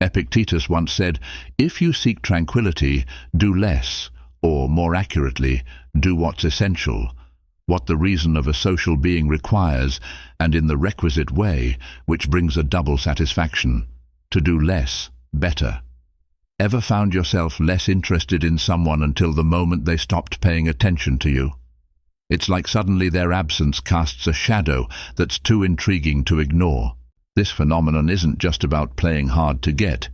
Epictetus once said, "If you seek tranquility, do less, or more accurately, do what's essential, what the reason of a social being requires, and in the requisite way, which brings a double satisfaction. To do less, better." Ever found yourself less interested in someone until the moment they stopped paying attention to you? It's like suddenly their absence casts a shadow that's too intriguing to ignore. This phenomenon isn't just about playing hard to get.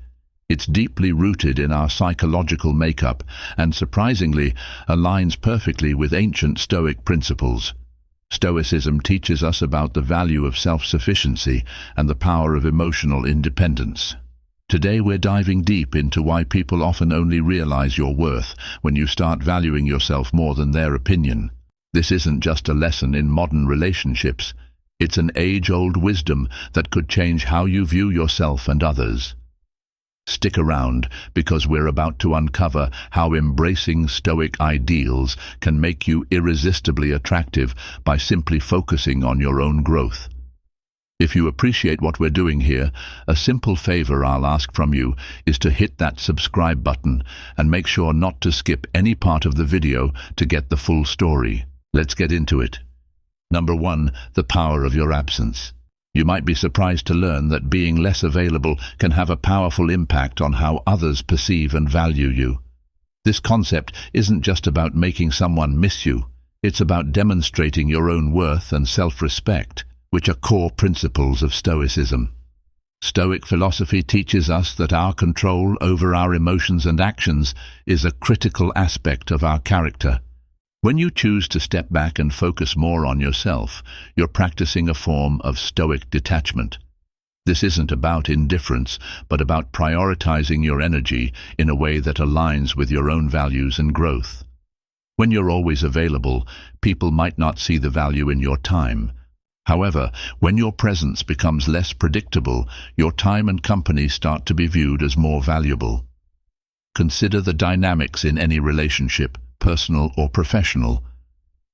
It's deeply rooted in our psychological makeup and, surprisingly, aligns perfectly with ancient Stoic principles. Stoicism teaches us about the value of self-sufficiency and the power of emotional independence. Today we're diving deep into why people often only realize your worth when you start valuing yourself more than their opinion. This isn't just a lesson in modern relationships. It's an age-old wisdom that could change how you view yourself and others. Stick around, because we're about to uncover how embracing Stoic ideals can make you irresistibly attractive by simply focusing on your own growth. If you appreciate what we're doing here, a simple favor I'll ask from you is to hit that subscribe button and make sure not to skip any part of the video to get the full story. Let's get into it. Number 1, the power of your absence. You might be surprised to learn that being less available can have a powerful impact on how others perceive and value you. This concept isn't just about making someone miss you. It's about demonstrating your own worth and self-respect, which are core principles of Stoicism. Stoic philosophy teaches us that our control over our emotions and actions is a critical aspect of our character. When you choose to step back and focus more on yourself, you're practicing a form of Stoic detachment. This isn't about indifference, but about prioritizing your energy in a way that aligns with your own values and growth. When you're always available, people might not see the value in your time. However, when your presence becomes less predictable, your time and company start to be viewed as more valuable. Consider the dynamics in any relationship, personal or professional.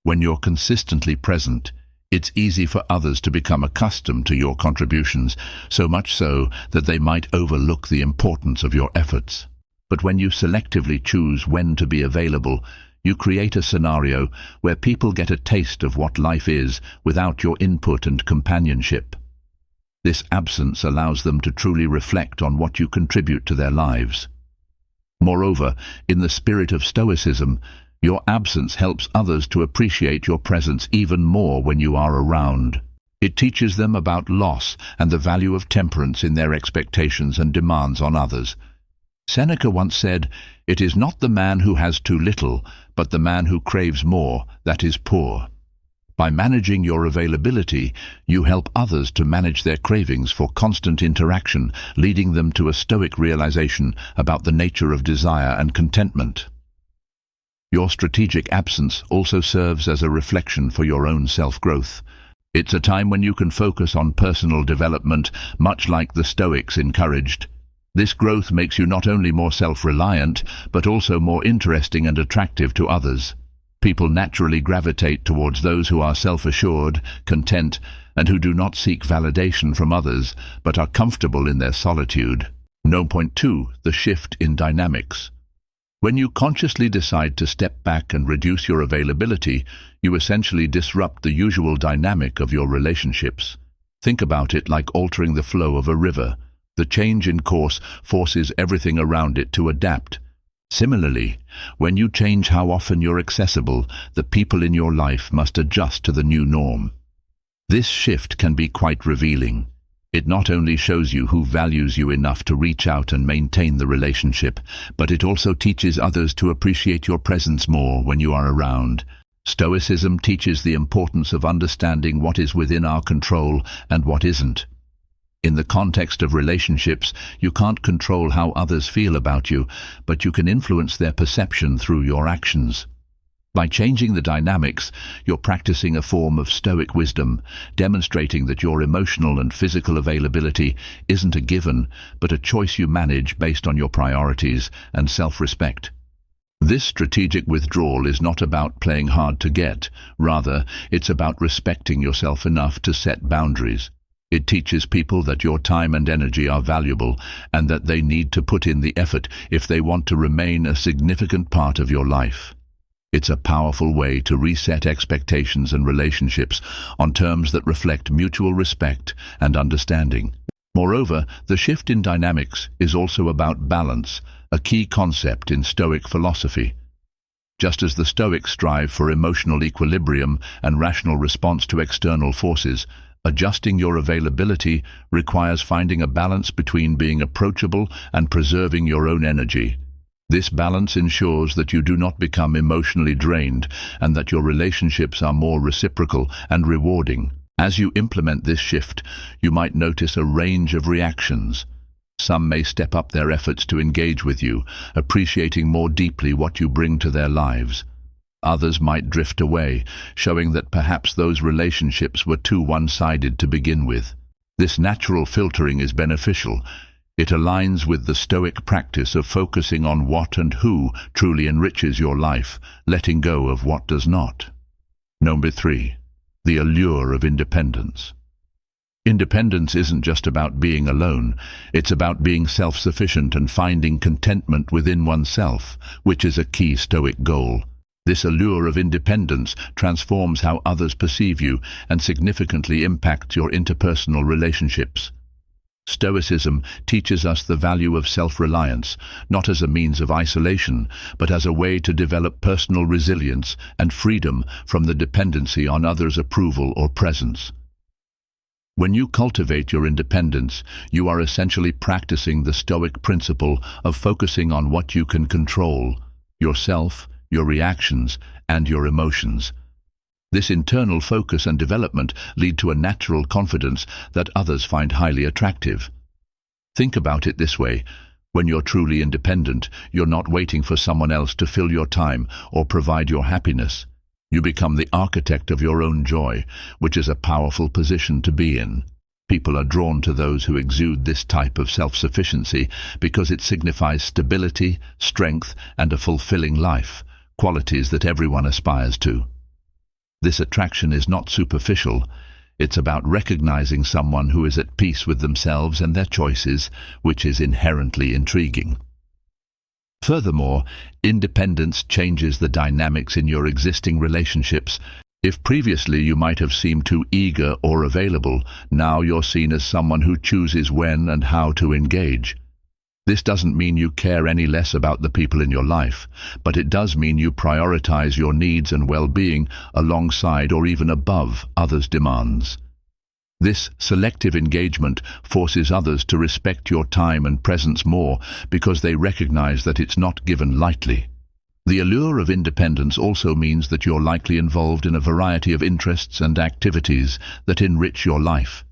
When you're consistently present, it's easy for others to become accustomed to your contributions, so much so that they might overlook the importance of your efforts. But when you selectively choose when to be available, you create a scenario where people get a taste of what life is without your input and companionship. This absence allows them to truly reflect on what you contribute to their lives. Moreover, in the spirit of Stoicism, your absence helps others to appreciate your presence even more when you are around. It teaches them about loss and the value of temperance in their expectations and demands on others. Seneca once said, "It is not the man who has too little, but the man who craves more, that is poor." By managing your availability, you help others to manage their cravings for constant interaction, leading them to a Stoic realization about the nature of desire and contentment. Your strategic absence also serves as a reflection for your own self-growth. It's a time when you can focus on personal development, much like the Stoics encouraged. This growth makes you not only more self-reliant, but also more interesting and attractive to others. People naturally gravitate towards those who are self-assured, content, and who do not seek validation from others, but are comfortable in their solitude. 2. The shift in dynamics. When you consciously decide to step back and reduce your availability, you essentially disrupt the usual dynamic of your relationships. Think about it like altering the flow of a river. The change in course forces everything around it to adapt. Similarly, when you change how often you're accessible, the people in your life must adjust to the new norm. This shift can be quite revealing. It not only shows you who values you enough to reach out and maintain the relationship, but it also teaches others to appreciate your presence more when you are around. Stoicism teaches the importance of understanding what is within our control and what isn't. In the context of relationships, you can't control how others feel about you, but you can influence their perception through your actions. By changing the dynamics, you're practicing a form of Stoic wisdom, demonstrating that your emotional and physical availability isn't a given, but a choice you manage based on your priorities and self-respect. This strategic withdrawal is not about playing hard to get. Rather, it's about respecting yourself enough to set boundaries. It teaches people that your time and energy are valuable and that they need to put in the effort if they want to remain a significant part of your life. It's a powerful way to reset expectations and relationships on terms that reflect mutual respect and understanding. Moreover, the shift in dynamics is also about balance, a key concept in Stoic philosophy. Just as the Stoics strive for emotional equilibrium and rational response to external forces, adjusting your availability requires finding a balance between being approachable and preserving your own energy. This balance ensures that you do not become emotionally drained and that your relationships are more reciprocal and rewarding. As you implement this shift, you might notice a range of reactions. Some may step up their efforts to engage with you, appreciating more deeply what you bring to their lives. Others might drift away, showing that perhaps those relationships were too one-sided to begin with. This natural filtering is beneficial. It aligns with the Stoic practice of focusing on what and who truly enriches your life, letting go of what does not. Number 3. The allure of independence. Independence isn't just about being alone, it's about being self-sufficient and finding contentment within oneself, which is a key Stoic goal. This allure of independence transforms how others perceive you and significantly impacts your interpersonal relationships. Stoicism teaches us the value of self-reliance, not as a means of isolation, but as a way to develop personal resilience and freedom from the dependency on others' approval or presence. When you cultivate your independence, you are essentially practicing the Stoic principle of focusing on what you can control: yourself, your reactions, and your emotions. This internal focus and development lead to a natural confidence that others find highly attractive. Think about it this way: when you're truly independent, you're not waiting for someone else to fill your time or provide your happiness. You become the architect of your own joy, which is a powerful position to be in. People are drawn to those who exude this type of self-sufficiency because it signifies stability, strength, and a fulfilling life, qualities that everyone aspires to. This attraction is not superficial. It's about recognizing someone who is at peace with themselves and their choices, which is inherently intriguing. Furthermore, independence changes the dynamics in your existing relationships. If previously you might have seemed too eager or available, now you're seen as someone who chooses when and how to engage. This doesn't mean you care any less about the people in your life, but it does mean you prioritize your needs and well-being alongside or even above others' demands. This selective engagement forces others to respect your time and presence more because they recognize that it's not given lightly. The allure of independence also means that you're likely involved in a variety of interests and activities that enrich your life.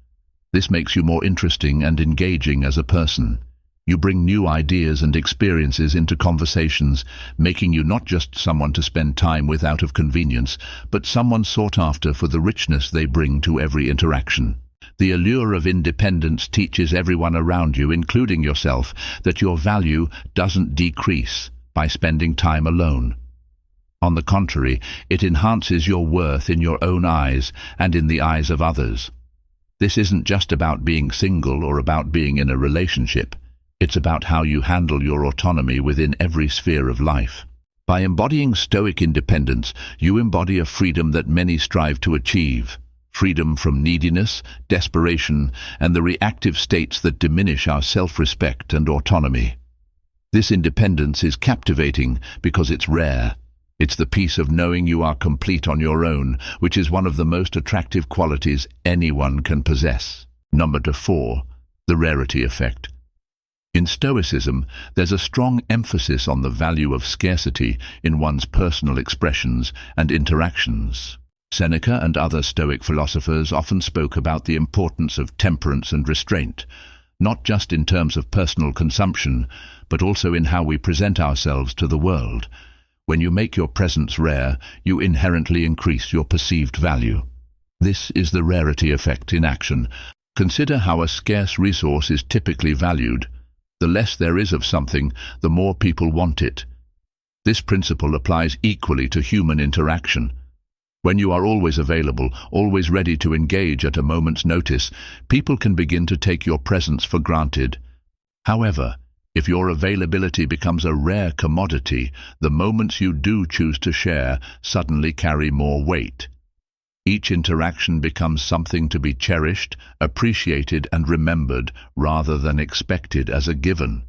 This makes you more interesting and engaging as a person. You bring new ideas and experiences into conversations, making you not just someone to spend time with out of convenience, but someone sought after for the richness they bring to every interaction. The allure of independence teaches everyone around you, including yourself, that your value doesn't decrease by spending time alone. On the contrary, it enhances your worth in your own eyes and in the eyes of others. This isn't just about being single or about being in a relationship. It's about how you handle your autonomy within every sphere of life. By embodying Stoic independence, you embody a freedom that many strive to achieve. Freedom from neediness, desperation, and the reactive states that diminish our self-respect and autonomy. This independence is captivating because it's rare. It's the peace of knowing you are complete on your own, which is one of the most attractive qualities anyone can possess. Number 4, the rarity effect. In Stoicism, there's a strong emphasis on the value of scarcity in one's personal expressions and interactions. Seneca and other Stoic philosophers often spoke about the importance of temperance and restraint, not just in terms of personal consumption, but also in how we present ourselves to the world. When you make your presence rare, you inherently increase your perceived value. This is the rarity effect in action. Consider how a scarce resource is typically valued. The less there is of something, the more people want it. This principle applies equally to human interaction. When you are always available, always ready to engage at a moment's notice, people can begin to take your presence for granted. However, if your availability becomes a rare commodity, the moments you do choose to share suddenly carry more weight. Each interaction becomes something to be cherished, appreciated, and remembered rather than expected as a given.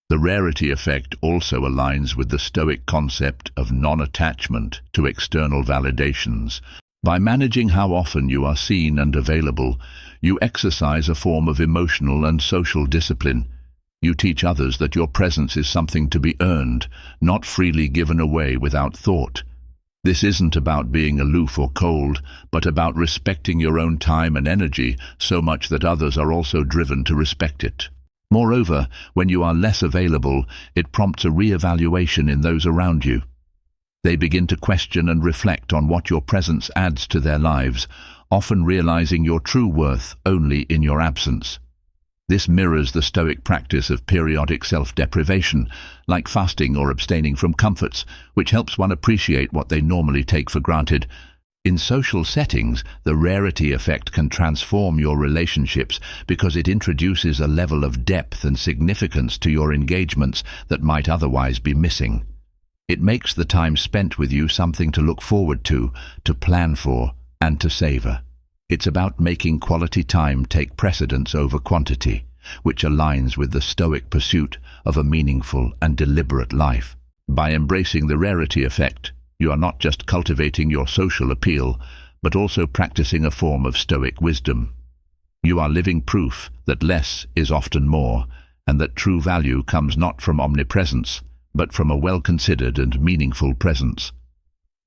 The rarity effect also aligns with the Stoic concept of non-attachment to external validations. By managing how often you are seen and available, you exercise a form of emotional and social discipline. You teach others that your presence is something to be earned, not freely given away without thought. This isn't about being aloof or cold, but about respecting your own time and energy so much that others are also driven to respect it. Moreover, when you are less available, it prompts a re-evaluation in those around you. They begin to question and reflect on what your presence adds to their lives, often realizing your true worth only in your absence. This mirrors the Stoic practice of periodic self-deprivation, like fasting or abstaining from comforts, which helps one appreciate what they normally take for granted. In social settings, the rarity effect can transform your relationships because it introduces a level of depth and significance to your engagements that might otherwise be missing. It makes the time spent with you something to look forward to plan for, and to savor. It's about making quality time take precedence over quantity, which aligns with the Stoic pursuit of a meaningful and deliberate life. By embracing the rarity effect, you are not just cultivating your social appeal, but also practicing a form of Stoic wisdom. You are living proof that less is often more, and that true value comes not from omnipresence, but from a well-considered and meaningful presence.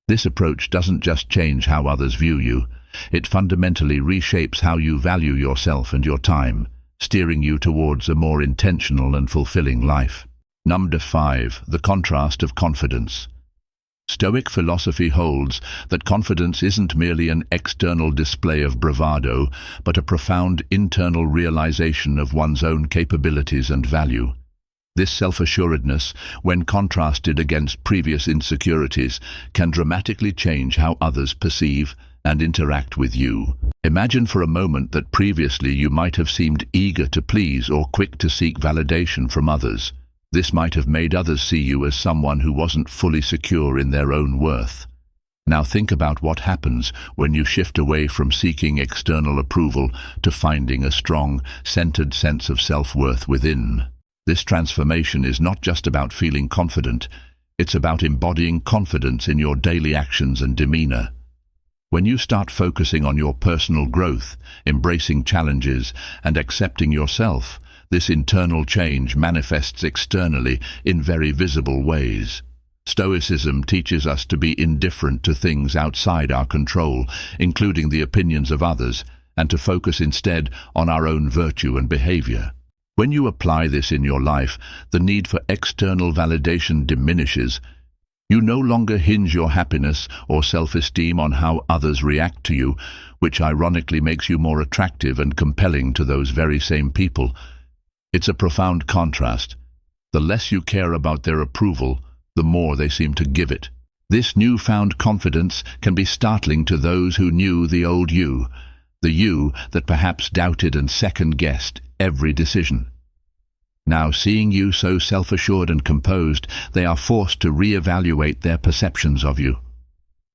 This approach doesn't just change how others view you, it fundamentally reshapes how you value yourself and your time, steering you towards a more intentional and fulfilling life. Number 5. The contrast of confidence. Stoic philosophy holds that confidence isn't merely an external display of bravado, but a profound internal realization of one's own capabilities and value. This self-assuredness, when contrasted against previous insecurities, can dramatically change how others perceive and interact with you. Imagine for a moment that previously you might have seemed eager to please or quick to seek validation from others. This might have made others see you as someone who wasn't fully secure in their own worth. Now think about what happens when you shift away from seeking external approval to finding a strong, centered sense of self-worth within. This transformation is not just about feeling confident, it's about embodying confidence in your daily actions and demeanor. When you start focusing on your personal growth, embracing challenges, and accepting yourself, this internal change manifests externally in very visible ways. Stoicism teaches us to be indifferent to things outside our control, including the opinions of others, and to focus instead on our own virtue and behavior. When you apply this in your life, the need for external validation diminishes. You no longer hinge your happiness or self-esteem on how others react to you, which ironically makes you more attractive and compelling to those very same people. It's a profound contrast. The less you care about their approval, the more they seem to give it. This newfound confidence can be startling to those who knew the old you, the you that perhaps doubted and second-guessed every decision. Now, seeing you so self-assured and composed, they are forced to re-evaluate their perceptions of you.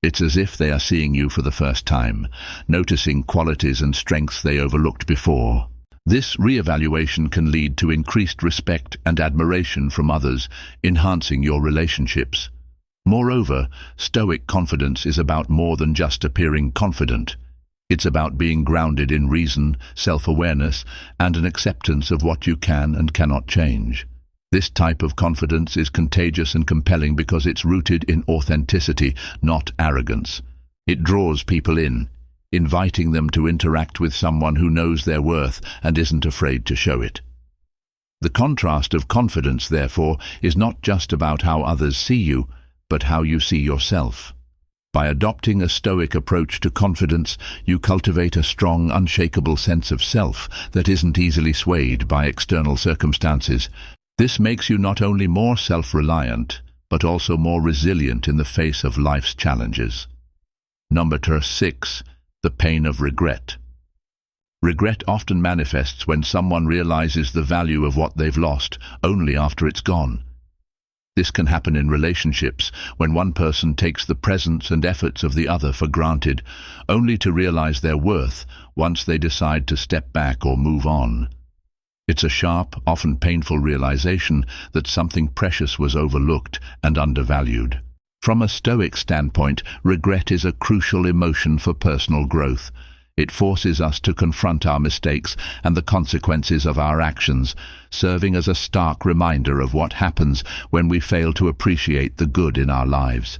It's as if they are seeing you for the first time, noticing qualities and strengths they overlooked before. This re-evaluation can lead to increased respect and admiration from others, enhancing your relationships. Moreover, Stoic confidence is about more than just appearing confident. It's about being grounded in reason, self-awareness, and an acceptance of what you can and cannot change. This type of confidence is contagious and compelling because it's rooted in authenticity, not arrogance. It draws people in, inviting them to interact with someone who knows their worth and isn't afraid to show it. The contrast of confidence, therefore, is not just about how others see you, but how you see yourself. By adopting a Stoic approach to confidence, you cultivate a strong, unshakable sense of self that isn't easily swayed by external circumstances. This makes you not only more self-reliant, but also more resilient in the face of life's challenges. Number 6. The pain of regret. Regret often manifests when someone realizes the value of what they've lost only after it's gone. This can happen in relationships, when one person takes the presence and efforts of the other for granted, only to realize their worth once they decide to step back or move on. It's a sharp, often painful realization that something precious was overlooked and undervalued. From a Stoic standpoint, regret is a crucial emotion for personal growth. It forces us to confront our mistakes and the consequences of our actions, serving as a stark reminder of what happens when we fail to appreciate the good in our lives.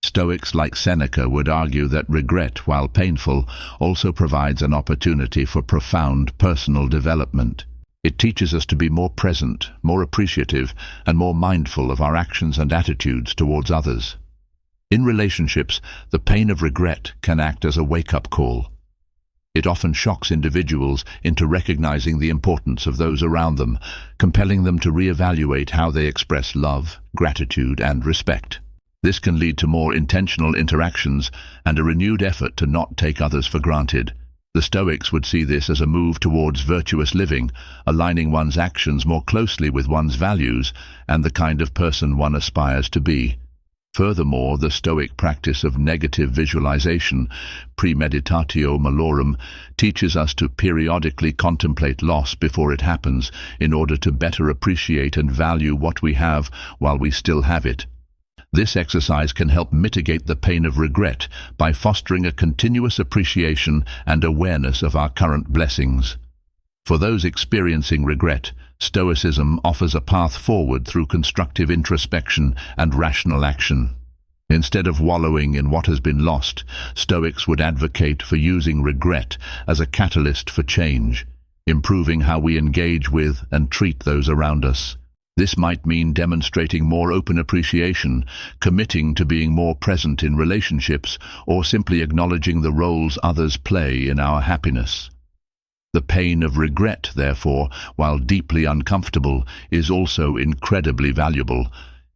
Stoics like Seneca would argue that regret, while painful, also provides an opportunity for profound personal development. It teaches us to be more present, more appreciative, and more mindful of our actions and attitudes towards others. In relationships, the pain of regret can act as a wake-up call. It often shocks individuals into recognizing the importance of those around them, compelling them to reevaluate how they express love, gratitude, and respect. This can lead to more intentional interactions and a renewed effort to not take others for granted. The Stoics would see this as a move towards virtuous living, aligning one's actions more closely with one's values and the kind of person one aspires to be. Furthermore, the Stoic practice of negative visualization, premeditatio malorum, teaches us to periodically contemplate loss before it happens in order to better appreciate and value what we have while we still have it. This exercise can help mitigate the pain of regret by fostering a continuous appreciation and awareness of our current blessings. For those experiencing regret, Stoicism offers a path forward through constructive introspection and rational action. Instead of wallowing in what has been lost, Stoics would advocate for using regret as a catalyst for change, improving how we engage with and treat those around us. This might mean demonstrating more open appreciation, committing to being more present in relationships, or simply acknowledging the roles others play in our happiness. The pain of regret, therefore, while deeply uncomfortable, is also incredibly valuable.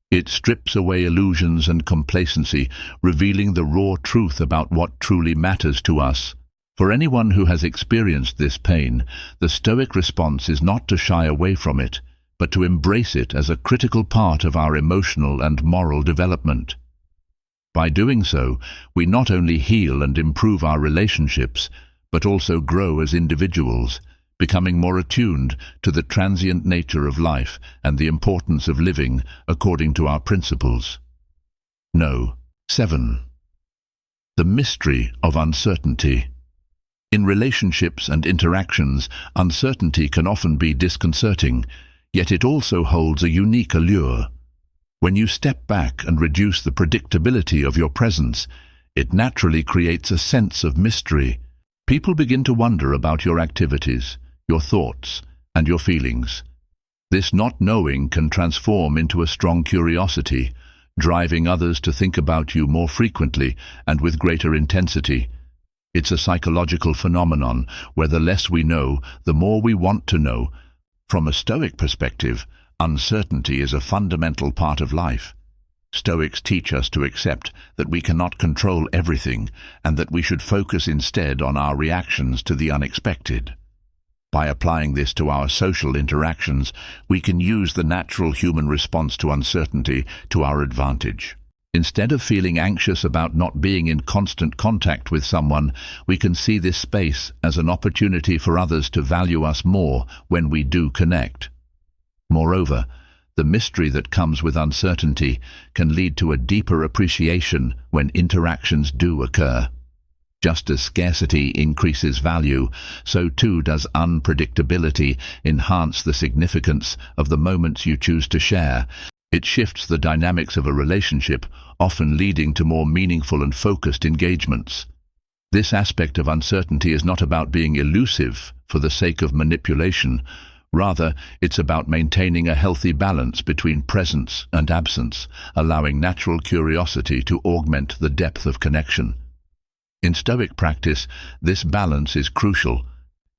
It strips away illusions and complacency, revealing the raw truth about what truly matters to us. For anyone who has experienced this pain, the Stoic response is not to shy away from it, but to embrace it as a critical part of our emotional and moral development. By doing so, we not only heal and improve our relationships, but also grow as individuals, becoming more attuned to the transient nature of life and the importance of living according to our principles. 7. The mystery of uncertainty. In relationships and interactions, uncertainty can often be disconcerting, yet it also holds a unique allure. When you step back and reduce the predictability of your presence, it naturally creates a sense of mystery. People begin to wonder about your activities, your thoughts, and your feelings. This not knowing can transform into a strong curiosity, driving others to think about you more frequently and with greater intensity. It's a psychological phenomenon where the less we know, the more we want to know. From a Stoic perspective, uncertainty is a fundamental part of life. Stoics teach us to accept that we cannot control everything and that we should focus instead on our reactions to the unexpected. By applying this to our social interactions, we can use the natural human response to uncertainty to our advantage. Instead of feeling anxious about not being in constant contact with someone, we can see this space as an opportunity for others to value us more when we do connect. Moreover, the mystery that comes with uncertainty can lead to a deeper appreciation when interactions do occur. Just as scarcity increases value, so too does unpredictability enhance the significance of the moments you choose to share. It shifts the dynamics of a relationship, often leading to more meaningful and focused engagements. This aspect of uncertainty is not about being elusive for the sake of manipulation. Rather, it's about maintaining a healthy balance between presence and absence, allowing natural curiosity to augment the depth of connection. In Stoic practice, this balance is crucial.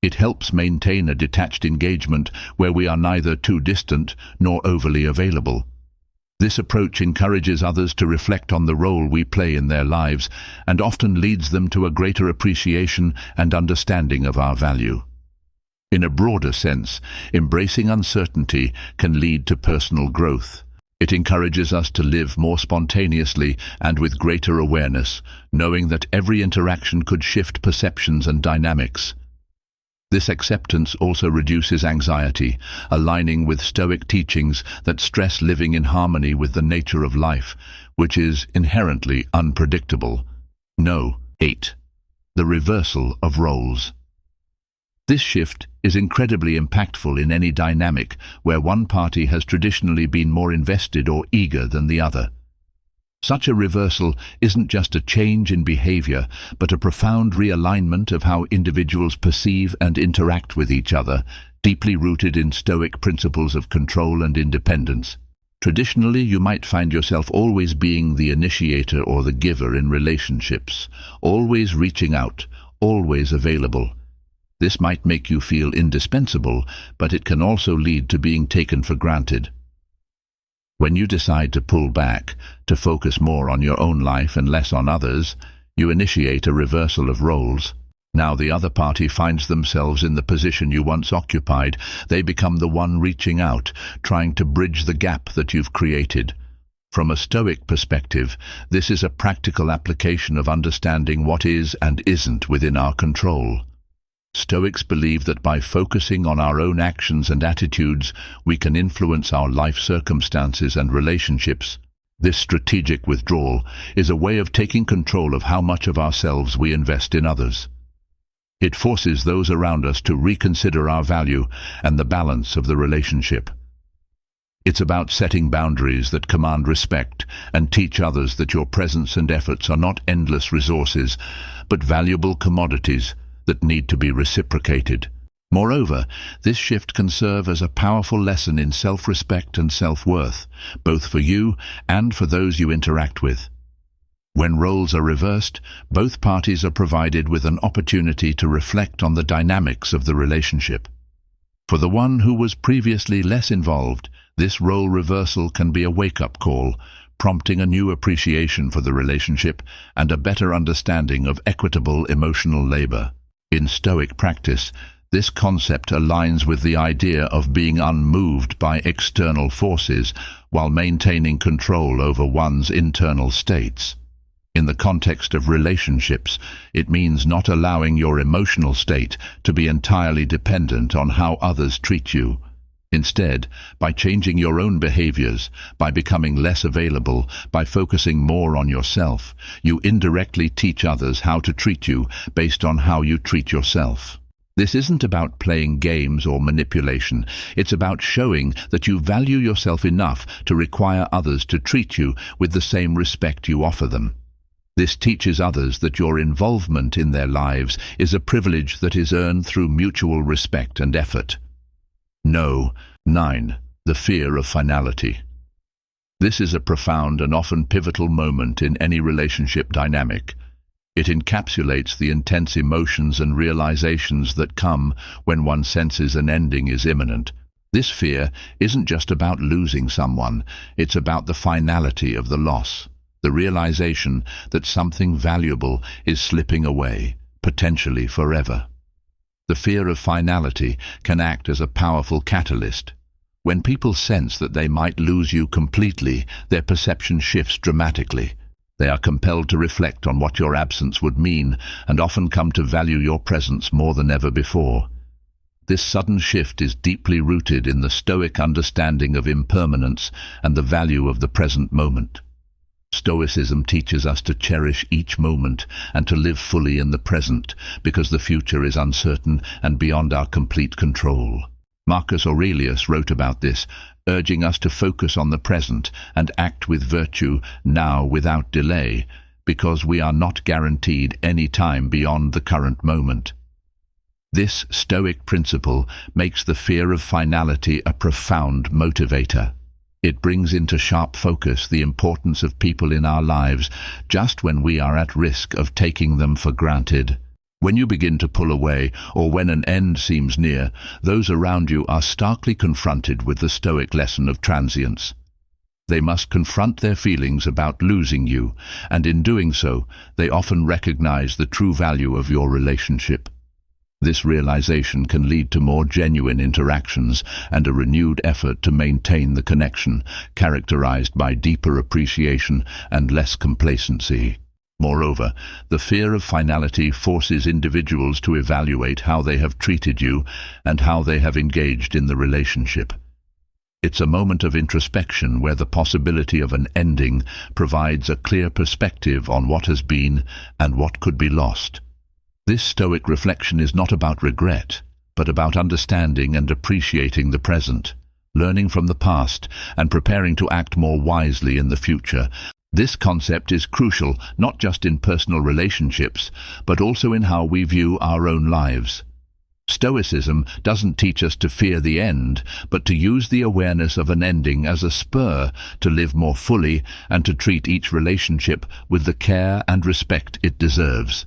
It helps maintain a detached engagement where we are neither too distant nor overly available. This approach encourages others to reflect on the role we play in their lives and often leads them to a greater appreciation and understanding of our value. In a broader sense, embracing uncertainty can lead to personal growth. It encourages us to live more spontaneously and with greater awareness, knowing that every interaction could shift perceptions and dynamics. This acceptance also reduces anxiety, aligning with Stoic teachings that stress living in harmony with the nature of life, which is inherently unpredictable. 8. The reversal of roles. This shift is incredibly impactful in any dynamic where one party has traditionally been more invested or eager than the other. Such a reversal isn't just a change in behavior, but a profound realignment of how individuals perceive and interact with each other, deeply rooted in Stoic principles of control and independence. Traditionally, you might find yourself always being the initiator or the giver in relationships, always reaching out, always available. This might make you feel indispensable, but it can also lead to being taken for granted. When you decide to pull back, to focus more on your own life and less on others, you initiate a reversal of roles. Now the other party finds themselves in the position you once occupied. They become the one reaching out, trying to bridge the gap that you've created. From a Stoic perspective, this is a practical application of understanding what is and isn't within our control. Stoics believe that by focusing on our own actions and attitudes, we can influence our life circumstances and relationships. This strategic withdrawal is a way of taking control of how much of ourselves we invest in others. It forces those around us to reconsider our value and the balance of the relationship. It's about setting boundaries that command respect and teach others that your presence and efforts are not endless resources, but valuable commodities that need to be reciprocated. Moreover, this shift can serve as a powerful lesson in self-respect and self-worth, both for you and for those you interact with. When roles are reversed, both parties are provided with an opportunity to reflect on the dynamics of the relationship. For the one who was previously less involved, this role reversal can be a wake-up call, prompting a new appreciation for the relationship and a better understanding of equitable emotional labor. In Stoic practice, this concept aligns with the idea of being unmoved by external forces while maintaining control over one's internal states. In the context of relationships, it means not allowing your emotional state to be entirely dependent on how others treat you. Instead, by changing your own behaviors, by becoming less available, by focusing more on yourself, you indirectly teach others how to treat you based on how you treat yourself. This isn't about playing games or manipulation. It's about showing that you value yourself enough to require others to treat you with the same respect you offer them. This teaches others that your involvement in their lives is a privilege that is earned through mutual respect and effort. 9. The fear of finality. This is a profound and often pivotal moment in any relationship dynamic. It encapsulates the intense emotions and realizations that come when one senses an ending is imminent. This fear isn't just about losing someone, it's about the finality of the loss, the realization that something valuable is slipping away, potentially forever. The fear of finality can act as a powerful catalyst. When people sense that they might lose you completely, their perception shifts dramatically. They are compelled to reflect on what your absence would mean and often come to value your presence more than ever before. This sudden shift is deeply rooted in the Stoic understanding of impermanence and the value of the present moment. Stoicism teaches us to cherish each moment and to live fully in the present, because the future is uncertain and beyond our complete control. Marcus Aurelius wrote about this, urging us to focus on the present and act with virtue now without delay, because we are not guaranteed any time beyond the current moment. This Stoic principle makes the fear of finality a profound motivator. It brings into sharp focus the importance of people in our lives just when we are at risk of taking them for granted. When you begin to pull away, or when an end seems near, those around you are starkly confronted with the Stoic lesson of transience. They must confront their feelings about losing you, and in doing so, they often recognize the true value of your relationship. This realization can lead to more genuine interactions and a renewed effort to maintain the connection, characterized by deeper appreciation and less complacency. Moreover, the fear of finality forces individuals to evaluate how they have treated you and how they have engaged in the relationship. It's a moment of introspection where the possibility of an ending provides a clear perspective on what has been and what could be lost. This Stoic reflection is not about regret, but about understanding and appreciating the present, learning from the past, and preparing to act more wisely in the future. This concept is crucial not just in personal relationships, but also in how we view our own lives. Stoicism doesn't teach us to fear the end, but to use the awareness of an ending as a spur to live more fully and to treat each relationship with the care and respect it deserves.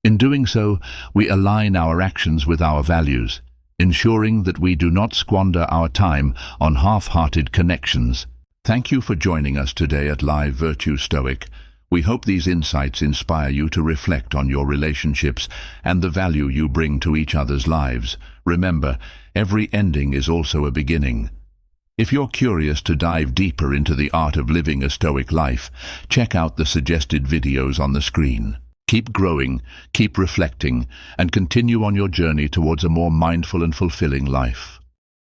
In doing so, we align our actions with our values, ensuring that we do not squander our time on half-hearted connections. Thank you for joining us today at Live Virtue Stoic. We hope these insights inspire you to reflect on your relationships and the value you bring to each other's lives. Remember, every ending is also a beginning. If you're curious to dive deeper into the art of living a Stoic life, check out the suggested videos on the screen. Keep growing, keep reflecting, and continue on your journey towards a more mindful and fulfilling life.